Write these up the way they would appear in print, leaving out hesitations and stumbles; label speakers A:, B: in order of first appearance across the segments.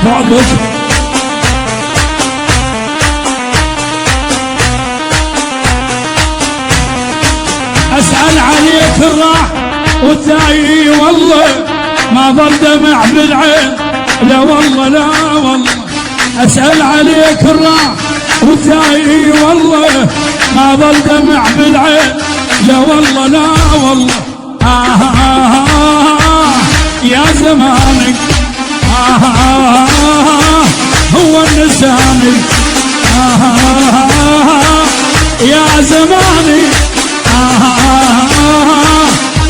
A: بعدك. اسأل عليك الراح والداعي والله ما ظل دمع بالعين، لا والله لا والله. اسأل عليك الراح والداعي والله ما ظل دمع بالعين، لا والله لا والله. يا زمانك هو النساني، يا زماني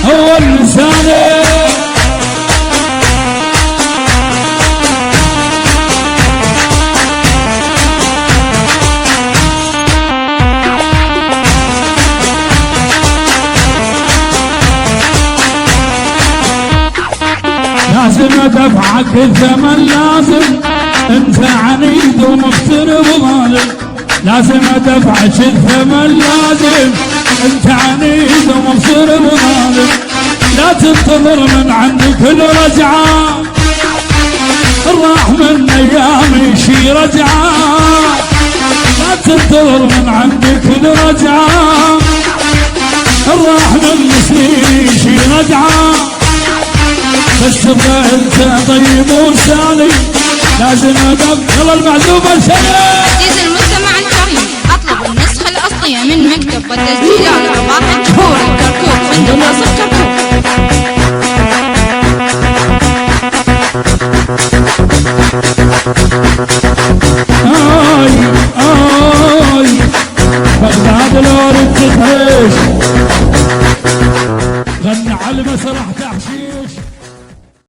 A: هو النساني. لازم دفعك الثمن، لازم انت عنيد ومفتر وظالم. لازم دفعك الثمن، لازم انت عنيد ومفتر وظالم. لا تنتظر من عندك الرجعة، راح من ايام شي رجعة. لا تنتظر من عندك الرجعة، راح من سنين شي رجعة. بس تبقى انت طيب وسالي، لازم ادخل المعزوبة الشيء.
B: عزيزي المستمع الكريم، اطلب النسخة الاصلية من مكتب والتسجيلات الرباحي كوري كركوك عند ناصر كركوك.
A: بغداد لو ردت تعيش، غنى على المسرح تحشيش.